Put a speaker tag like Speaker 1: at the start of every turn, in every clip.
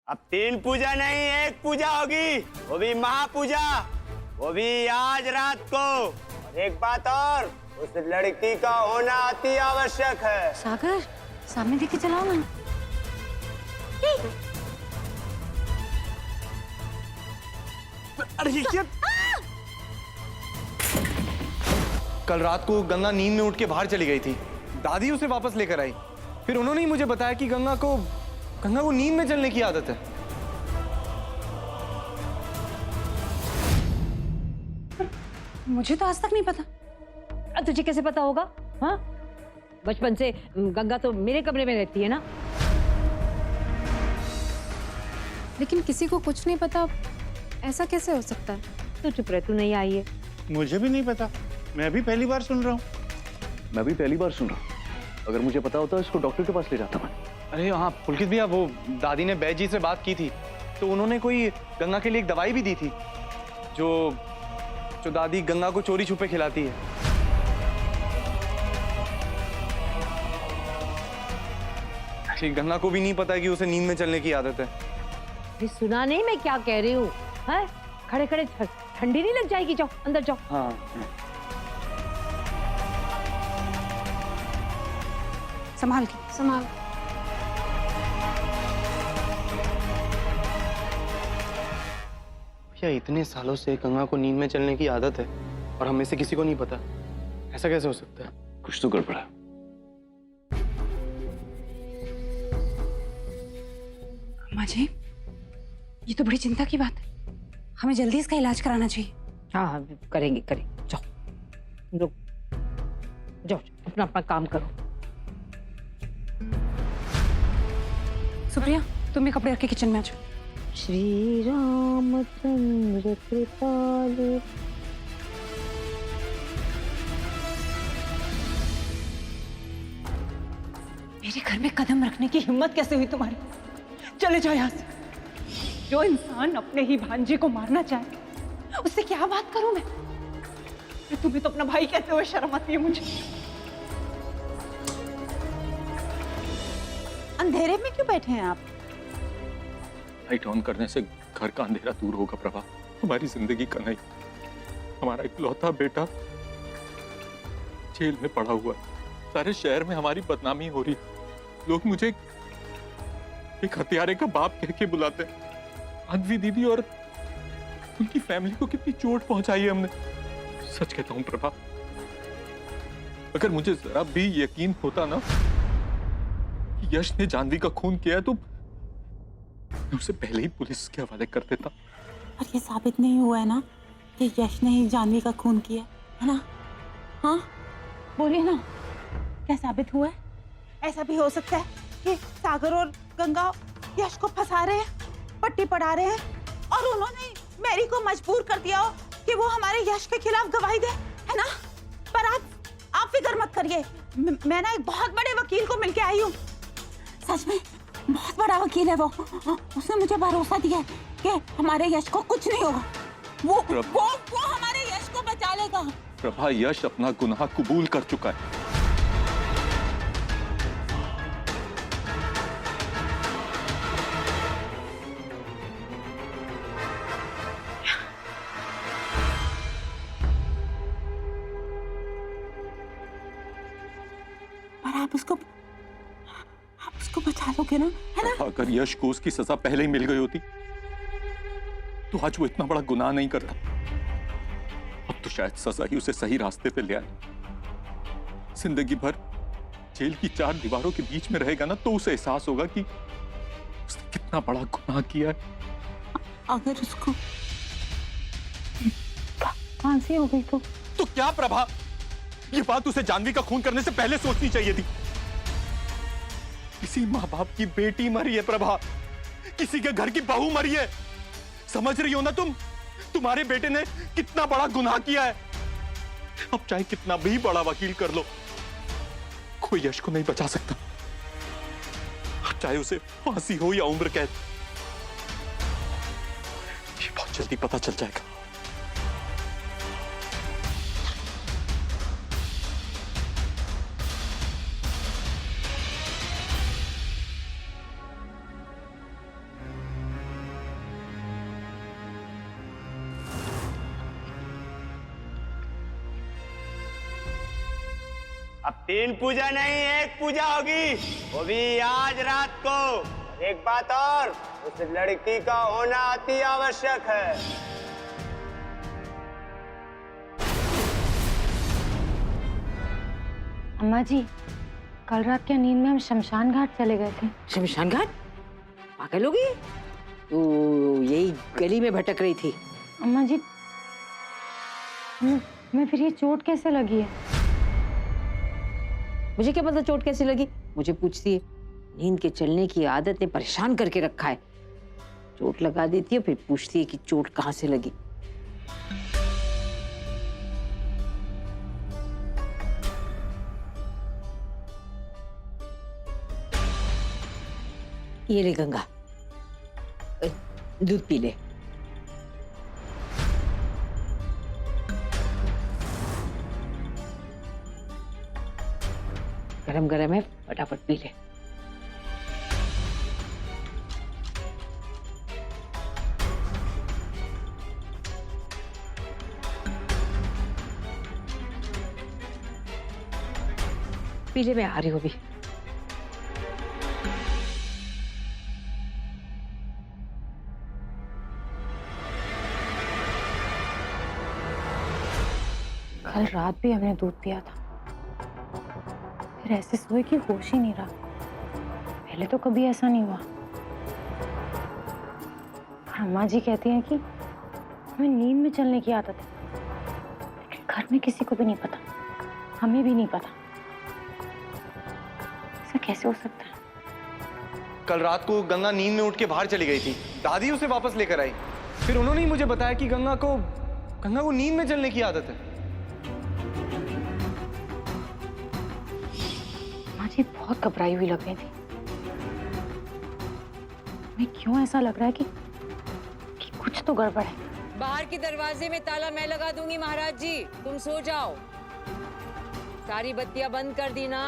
Speaker 1: अब 3 पूजा नहीं, एक पूजा होगी, वो भी महापूजा, वो भी आज रात को। और एक बात और, उस लड़की का होना अति आवश्यक है।
Speaker 2: सागर, सामने देख के चलाओ ना।
Speaker 3: अरे ये कल रात को गंगा नींद में उठ के बाहर चली गई थी। दादी उसे वापस लेकर आई। फिर उन्होंने ही मुझे बताया कि गंगा को नींद में चलने की आदत है।
Speaker 2: मुझे तो आज तक नहीं पता।
Speaker 4: तुझे कैसे पता होगा? हाँ, बचपन से गंगा तो मेरे कमरे में रहती है ना।
Speaker 2: लेकिन किसी को कुछ नहीं पता, ऐसा कैसे हो सकता है?
Speaker 4: तू चुप रह, तू नहीं आई है।
Speaker 5: मुझे भी नहीं पता, मैं भी पहली बार सुन रहा हूँ।
Speaker 6: मैं भी पहली बार सुन रहा हूँ। अगर मुझे पता होता इसको डॉक्टर के पास ले जाता मैं।
Speaker 3: अरे हाँ पुलकित भैया, वो दादी ने बैद जी से बात की थी, तो उन्होंने कोई गंगा के लिए एक दवाई भी दी थी जो दादी गंगा को चोरी छुपे खिलाती है। गंगा को भी नहीं पता है कि उसे नींद में चलने की आदत है।
Speaker 4: अरे सुना नहीं मैं क्या कह रही हूँ? खड़े खड़े ठंडी नहीं लग जाएगी? जाओ अंदर जाओ।
Speaker 3: हाँ
Speaker 2: संभाल के, संभाल।
Speaker 3: भैया इतने सालों से गंगा को नींद में चलने की आदत है और हमें से किसी को नहीं पता। ऐसा कैसे हो सकता है?
Speaker 6: कुछ तो गड़बड़ है।
Speaker 2: अम्मा जी, ये तो बड़ी चिंता की बात है। हमें जल्दी इसका इलाज कराना चाहिए।
Speaker 4: हाँ हाँ करेंगे करेंगे। जाओ लोग, जाओ अपना अपना काम करो।
Speaker 2: सुप्रिया, तुम भी कपड़े रख के किचन में आ जाओ।
Speaker 4: श्री रामचंद्र कृपालु।
Speaker 2: मेरे घर में कदम रखने की हिम्मत कैसे हुई तुम्हारी? चले जाओ यहाँ से। जो इंसान अपने ही भांजे को मारना चाहे, उससे क्या बात करूं मैं? तुम्हें तो अपना भाई कहते हुए शर्म आती है मुझे।
Speaker 7: अंधेरे में क्यों बैठे हैं आप?
Speaker 8: लाइट ऑन करने से घर का अंधेरा दूर होगा प्रभा। हमारी जिंदगी का नहीं, हमारा इकलौता बेटा जेल में पड़ा हुआ है। सारे शहर में हमारी बदनामी हो रही है। लोग मुझे एक हत्यारे का बाप कह के बुलाते हैं। अन्वी दीदी और उनकी फैमिली को कितनी चोट पहुंचाई है हमने। सच कहता हूं प्रभा, अगर मुझे जरा भी यकीन होता ना कि यश ने जानवी का खून किया है तो मैं उसे पहले ही पुलिस के हवाले कर देता।
Speaker 7: और ये साबित नहीं हुआ है ना कि यश ने ही जानवी का खून किया है ना? हाँ बोलिए ना, क्या साबित हुआ है? ऐसा भी हो सकता है कि सागर और गंगा यश को फंसा रहे हैं, पट्टी पढ़ा रहे हैं और उन्होंने मैरी को मजबूर कर दिया हो कि वो हमारे यश के खिलाफ गवाही दे, है ना? पर आप फिक्र मत करिए, मैं ना एक बहुत बड़े वकील को मिलके आई हूँ। सच में बहुत बड़ा वकील है वो। उसने मुझे भरोसा दिया है कि हमारे यश को कुछ नहीं होगा। वो हमारे यश को बचा लेगा।
Speaker 8: प्रभा, यश अपना गुनाह कबूल कर चुका है।
Speaker 7: पर आप उसको बचा लोगे ना, है ना?
Speaker 8: अगर यश को उसकी सजा पहले ही मिल गई होती तो आज वो इतना बड़ा गुनाह नहीं करता। अब तो शायद सजा ही उसे सही रास्ते पे ले आए। जिंदगी भर जेल की 4 दीवारों के बीच में रहेगा ना तो उसे एहसास होगा कि उसने कितना बड़ा गुनाह किया है।
Speaker 7: अगर उसको
Speaker 4: फांसी हो गई तो
Speaker 8: क्या प्रभा, ये बात उसे जानवी का खून करने से पहले सोचनी चाहिए थी। किसी माँ बाप की बेटी मरी है प्रभा, किसी के घर की बहू मरी है। समझ रही हो ना तुम? तुम्हारे बेटे ने कितना बड़ा गुनाह किया है। अब चाहे कितना भी बड़ा वकील कर लो, कोई यश को नहीं बचा सकता। चाहे उसे फांसी हो या उम्र कैद, ये बहुत जल्दी पता चल जाएगा।
Speaker 1: अब 3 पूजा नहीं, 1 पूजा होगी, वो भी आज रात को। एक बात और, उस लड़की का होना अति आवश्यक है।
Speaker 9: अम्मा जी, कल रात क्या नींद में हम शमशान घाट चले गए थे।
Speaker 4: शमशान घाट? पागल हो गई? तू यही गली में भटक रही थी।
Speaker 9: अम्मा जी, मैं फिर ये चोट कैसे लगी है?
Speaker 4: मुझे क्या पता चोट कैसी लगी? मुझे पूछती है। नींद के चलने की आदत ने परेशान करके रखा है। चोट लगा देती है फिर पूछती है कि चोट कहाँ से लगी। ये ले गंगा, दूध पी ले। गरम गरम है, फटाफट पी ले। पी ले, मैं आ रही हूँ अभी।
Speaker 9: कल रात भी हमने दूध पिया था, फिर ऐसे सोए कि होश ही नहीं रहा। पहले तो कभी ऐसा नहीं हुआ। और अम्मा जी कहती हैं कि हमें नींद में चलने की आदत है, लेकिन घर में किसी को भी नहीं पता, हमें भी नहीं पता। ऐसा कैसे हो सकता है?
Speaker 3: कल रात को गंगा नींद में उठ के बाहर चली गई थी, दादी उसे वापस लेकर आई। फिर उन्होंने ही मुझे बताया कि गंगा को नींद में चलने की आदत है।
Speaker 9: मुझे बहुत घबराई हुई लग रही थी। मैं क्यों ऐसा लग रहा है कि कुछ तो गड़बड़ है।
Speaker 10: बाहर के दरवाजे में ताला मैं लगा दूंगी महाराज जी, तुम सो जाओ। सारी बत्तियां बंद कर दी ना?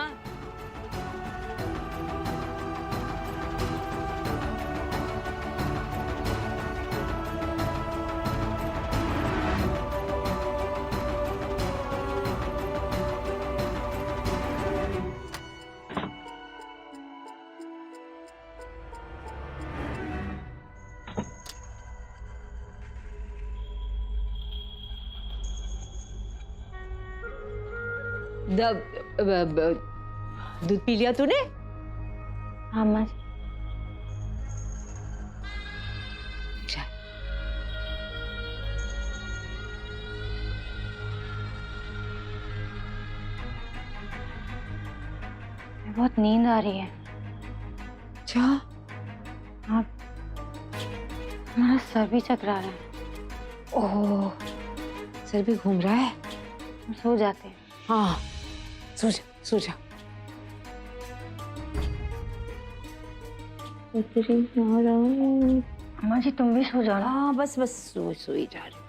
Speaker 4: दूध पी लिया तूने?
Speaker 9: हाँ अम्मा जी।
Speaker 4: अच्छा।
Speaker 9: बहुत नींद आ रही है।
Speaker 4: अच्छा?
Speaker 9: हाँ, हमारा सर भी चकरा रहा है।
Speaker 4: ओह, सर भी घूम रहा है।
Speaker 9: हम सो जाते हैं।
Speaker 4: हाँ, सो जा, सो जा।
Speaker 9: अम्मा जी तुम भी सो जाओ ना।
Speaker 4: हाँ बस बस सो ही जा रही।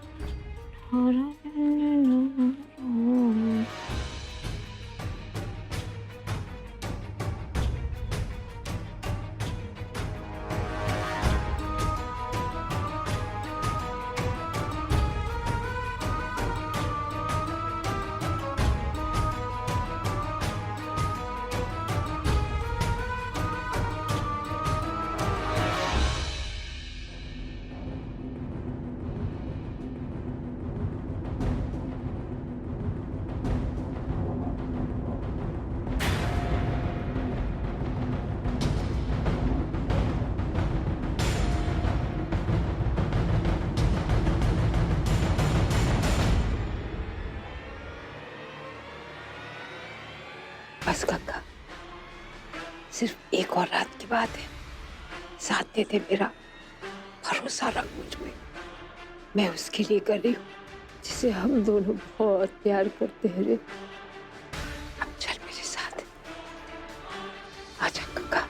Speaker 4: बस गंगा, सिर्फ एक और रात की बात है। साथ दे दे मेरा, भरोसा रख मुझ में। मैं उसके लिए कर रही हूँ जिसे हम दोनों बहुत प्यार करते हैं रे। अब चल मेरे साथ, आजा गंगा।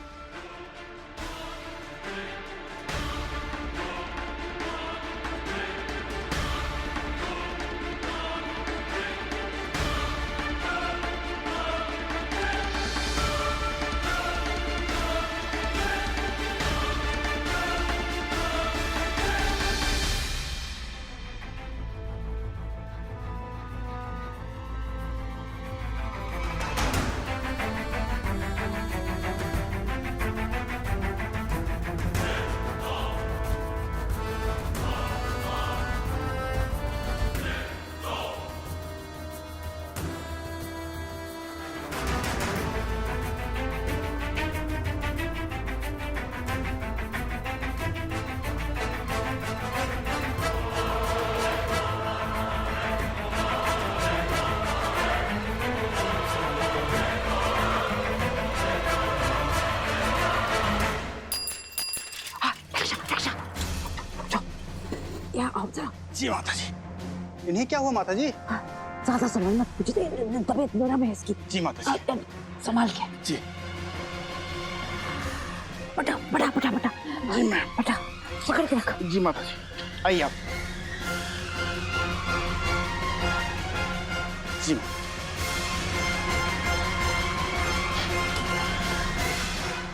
Speaker 4: यहाँ आओ जरा।
Speaker 5: जी माता जी। इन्हें क्या हुआ माता जी?
Speaker 4: ज्यादा संभाल मत, मुझे तबीयत नरम है इसकी।
Speaker 5: जी माता जी।
Speaker 4: संभाल के।
Speaker 5: जी।
Speaker 4: बटा बटा बटा बटा।
Speaker 5: जी मैं।
Speaker 4: बटा पकड़ के रख।
Speaker 5: जी माता जी। आइए आप। जी माता।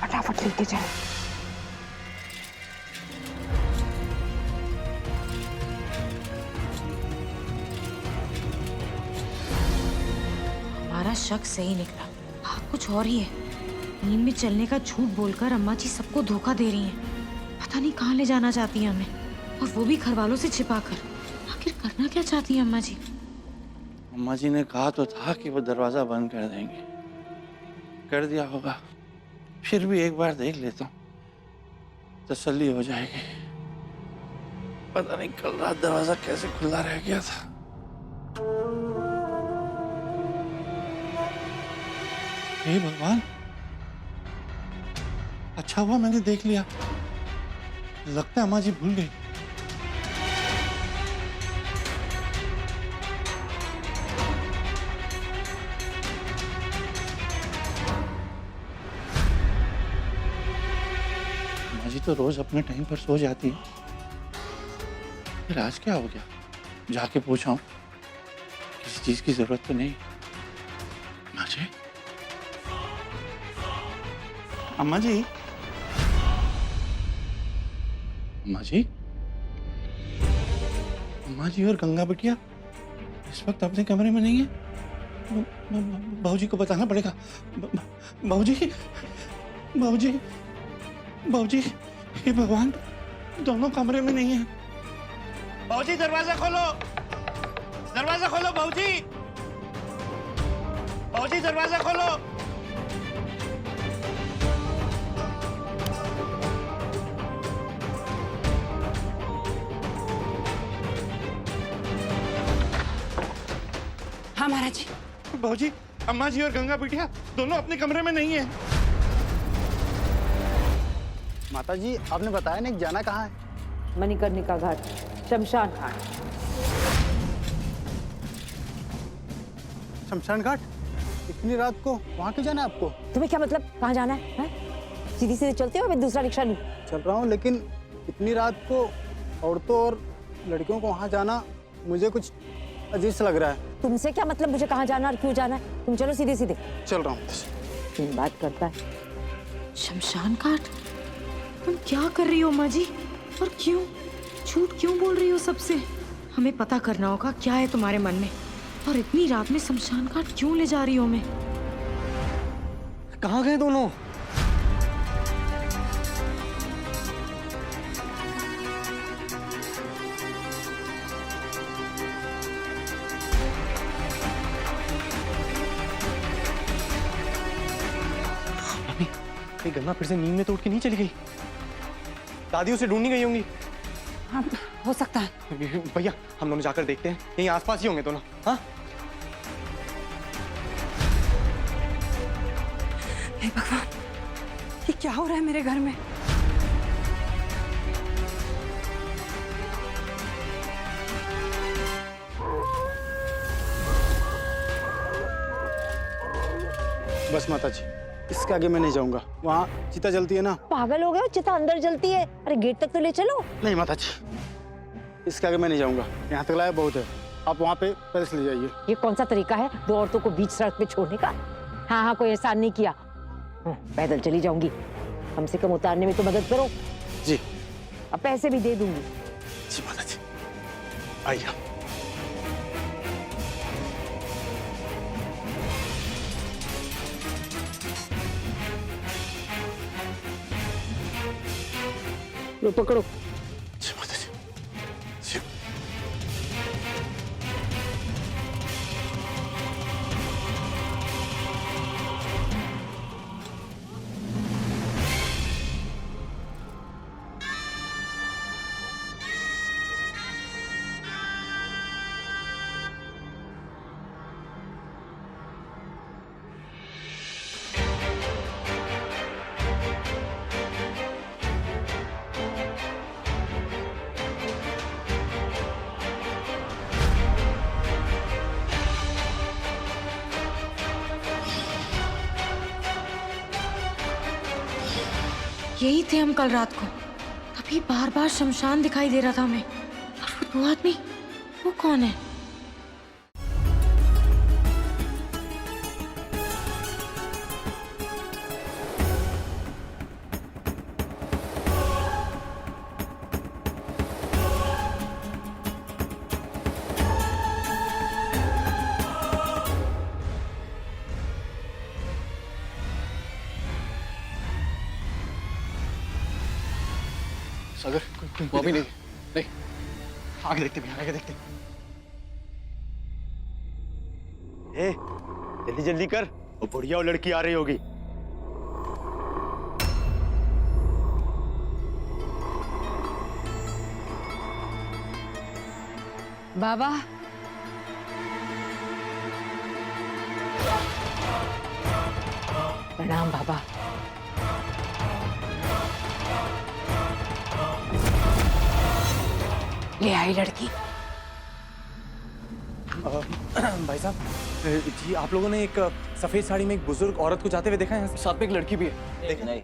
Speaker 4: फटाफट लेके जाओ।
Speaker 9: हमारा शक सही निकला, बात कुछ और ही है। नींद में चलने का झूठ बोलकर अम्मा जी सबको धोखा दे रही हैं। पता नहीं कहाँ ले जाना चाहती हैं हमें, और वो भी घर वालों से छिपाकर। आखिर करना क्या चाहती हैं अम्मा जी?
Speaker 5: अम्मा जी ने कहा तो था कि वो दरवाजा बंद कर देंगे, कर दिया होगा। फिर भी एक बार देख लेता हूँ, तसल्ली हो जाएगी। पता नहीं कल रात दरवाजा कैसे खुला रह गया था। हे भगवान, अच्छा हुआ मैंने देख लिया। लगता है अम्मा जी भूल गई। अम्मा जी तो रोज अपने टाइम पर सो जाती है, फिर आज क्या हो गया? जाके पूछा हूं, किसी चीज की जरूरत तो नहीं। अम्मा जी, अम्मा जी, अम्मा जी, अम्मा जी और गंगा बिटिया इस वक्त अपने कमरे में नहीं है। बाबूजी को बताना पड़ेगा। बाबूजी, बाबूजी, बाबूजी, हे भगवान, दोनों कमरे में नहीं है। बाबूजी दरवाजा खोलो, दरवाजा खोलो बाबूजी, बाबूजी दरवाजा खोलो।
Speaker 4: हाँ महाराज जी।
Speaker 5: बाबूजी, अम्मा जी और गंगा बिटिया दोनों अपने कमरे में नहीं है।
Speaker 11: माता जी, आपने बताया नहीं जाना कहाँ है?
Speaker 10: मणिकर्णिका घाट, शमशान घाट।
Speaker 11: शमशान घाट? इतनी रात को वहाँ क्यों जाना है आपको?
Speaker 10: तुम्हें क्या मतलब, कहाँ जाना है? सीधी सीधे चलते हो, मैं दूसरा रिक्शा लूं?
Speaker 11: चल रहा हूँ, लेकिन इतनी रात को औरतों और लड़कियों को वहाँ जाना मुझे कुछ अजीब सा लग रहा है।
Speaker 10: तुमसे क्या मतलब मुझे कहाँ जाना और क्यों जाना है? तुम चलो सीधे सीधे।
Speaker 11: चल रहा हूँ।
Speaker 10: तुम बात करता है।
Speaker 9: शमशान घाट? तुम क्या कर रही हो अम्मा जी? और क्यों झूठ क्यों बोल रही हो सबसे? हमें पता करना होगा क्या है तुम्हारे मन में, और इतनी रात में शमशान घाट क्यों ले जा रही हो हमें?
Speaker 3: कहाँ गए दोनों? मम्मी, गंगा फिर से नींद में तो उठ के नहीं चली गई? दादी उसे ढूंढनी गई होंगी।
Speaker 4: हाँ, हो सकता है।
Speaker 3: भैया, हम दोनों जाकर देखते हैं, यहीं आसपास ही होंगे दोनों। हाँ?
Speaker 2: हे भगवान, ये क्या हो रहा है मेरे घर में?
Speaker 11: बस माता जी, इसके आगे मैं नहीं जाऊंगा। वहाँ चिता जलती है ना।
Speaker 10: पागल हो गए हो? चिता अंदर जलती है। अरे गेट तक तो ले चलो।
Speaker 11: नहीं माता जी, इसके आगे मैं नहीं जाऊंगा। यहाँ तक लाया बहुत है, आप वहाँ पे पैदल चले जाइए।
Speaker 10: ये कौन सा तरीका है दो औरतों को बीच सड़क पे छोड़ने का? हाँ हाँ, कोई एहसान नहीं किया। पैदल चली जाऊंगी, कम से कम उतारने में तो मदद करो।
Speaker 11: जी।
Speaker 10: अब पैसे भी दे दूंगी।
Speaker 11: जी माता जी, आइए।
Speaker 10: लो पकड़ो।
Speaker 11: जी माता जी। जी।
Speaker 9: यही थे हम कल रात को। तभी बार बार शमशान दिखाई दे रहा था हमें। और वो दो आदमी, वो कौन है?
Speaker 3: सागर वो भी नहीं, नहीं, आगे देखते भैया, आगे देखते।
Speaker 1: ए, जल्दी जल्दी कर, वो बुढ़िया वो लड़की आ रही होगी।
Speaker 10: बाबा, प्रणाम बाबा। ले आई लड़की।
Speaker 3: भाई साहब जी, आप लोगों ने एक सफेद साड़ी में एक बुजुर्ग औरत को जाते हुए देखा है? साथ में एक लड़की भी है। देखा?
Speaker 6: नहीं।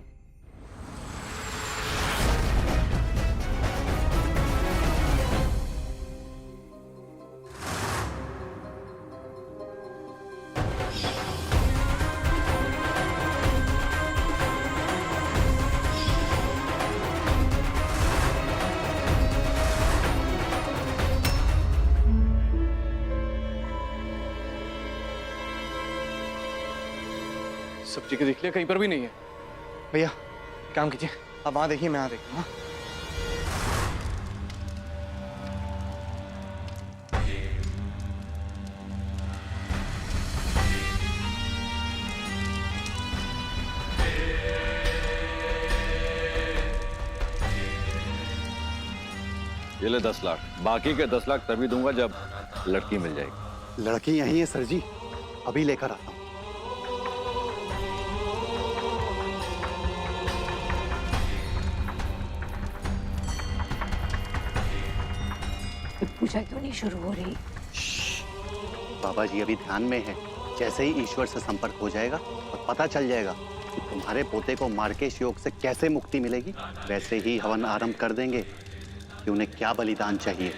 Speaker 3: सब जगह देख लिया, कहीं पर भी नहीं है। भैया काम कीजिए, आप वहां देखिए, मैं यहाँ देखता हूँ।
Speaker 6: ये ले 10 लाख, बाकी के 10 लाख तभी दूंगा जब लड़की मिल जाएगी।
Speaker 5: लड़की यहीं है सर जी, अभी लेकर आता हूँ।
Speaker 4: पूजा क्यों नहीं शुरू हो रही?
Speaker 5: बाबा जी अभी ध्यान में है। जैसे ही ईश्वर से संपर्क हो जाएगा और पता चल जाएगा कि तुम्हारे पोते को मार्केश योग से कैसे मुक्ति मिलेगी, वैसे ही हवन आरंभ कर देंगे कि उन्हें क्या बलिदान चाहिए।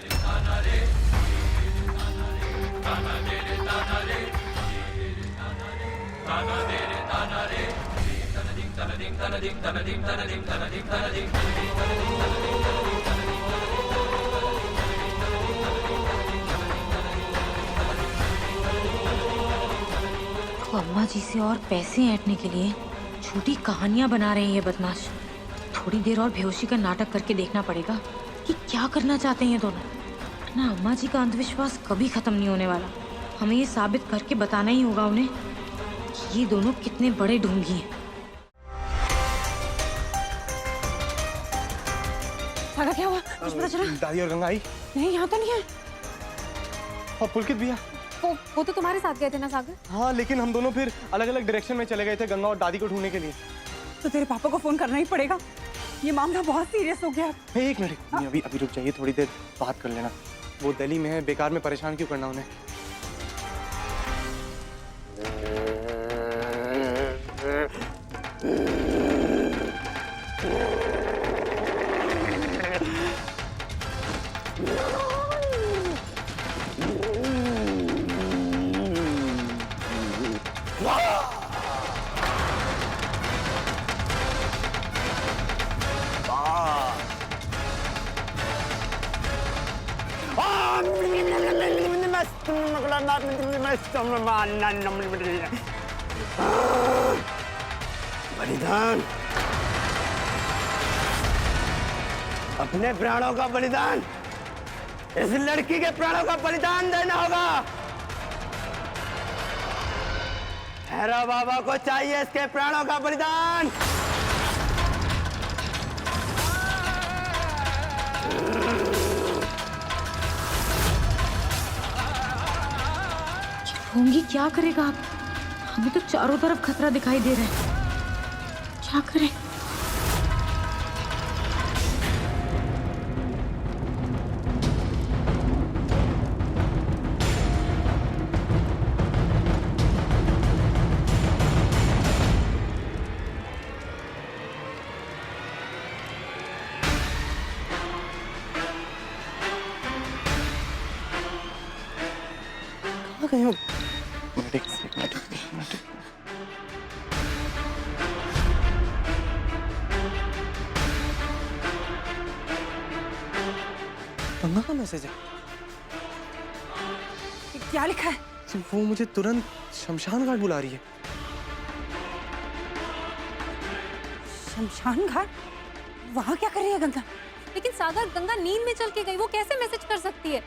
Speaker 9: तो अम्मा जी से और पैसे ऐंठने के लिए झूठी कहानियां बना रहे हैं ये बदमाश। थोड़ी देर और बेहोशी का नाटक करके देखना पड़ेगा कि क्या करना चाहते हैं ये दोनों। ना अम्मा जी का अंधविश्वास कभी खत्म नहीं होने वाला। हमें ये साबित करके बताना ही होगा उन्हें कि ये दोनों कितने बड़े ढोंगी हैं।
Speaker 2: सागर क्या हुआ? कुछ पता चला?
Speaker 3: दादी और गंगा आई?
Speaker 2: नहीं, यहाँ तो नहीं है।
Speaker 3: और पुलकित भैया?
Speaker 9: वो तो तुम्हारे साथ गए थे ना सागर?
Speaker 3: हाँ, लेकिन हम दोनों फिर अलग अलग डायरेक्शन में चले गए थे गंगा और दादी को ढूंढने के लिए।
Speaker 2: तो तेरे पापा को फोन करना ही पड़ेगा, ये मामला बहुत सीरियस हो गया।
Speaker 3: एक मिनट, अभी अभी रुक जाइए, थोड़ी देर बात कर लेना। वो दिल्ली में है, बेकार में परेशान क्यों करना उन्हें।
Speaker 1: बलिदान, अपने प्राणों का बलिदान, इस लड़की के प्राणों का बलिदान देना होगा। भैरव बाबा को चाहिए इसके प्राणों का बलिदान।
Speaker 9: ढोंगी क्या करेगा अब? हमें तो चारों तरफ खतरा दिखाई दे रहा है। क्या करें?
Speaker 3: गंगा कहीं हो। मिनट, एक मिनट। गंगा का मैसेज है।
Speaker 2: क्या लिखा है?
Speaker 3: वो मुझे तुरंत शमशान घाट बुला रही है।
Speaker 2: शमशान घाट? वहाँ क्या कर रही है गंगा?
Speaker 9: लेकिन सागर, गंगा नींद में चल के गई, वो कैसे मैसेज कर सकती है?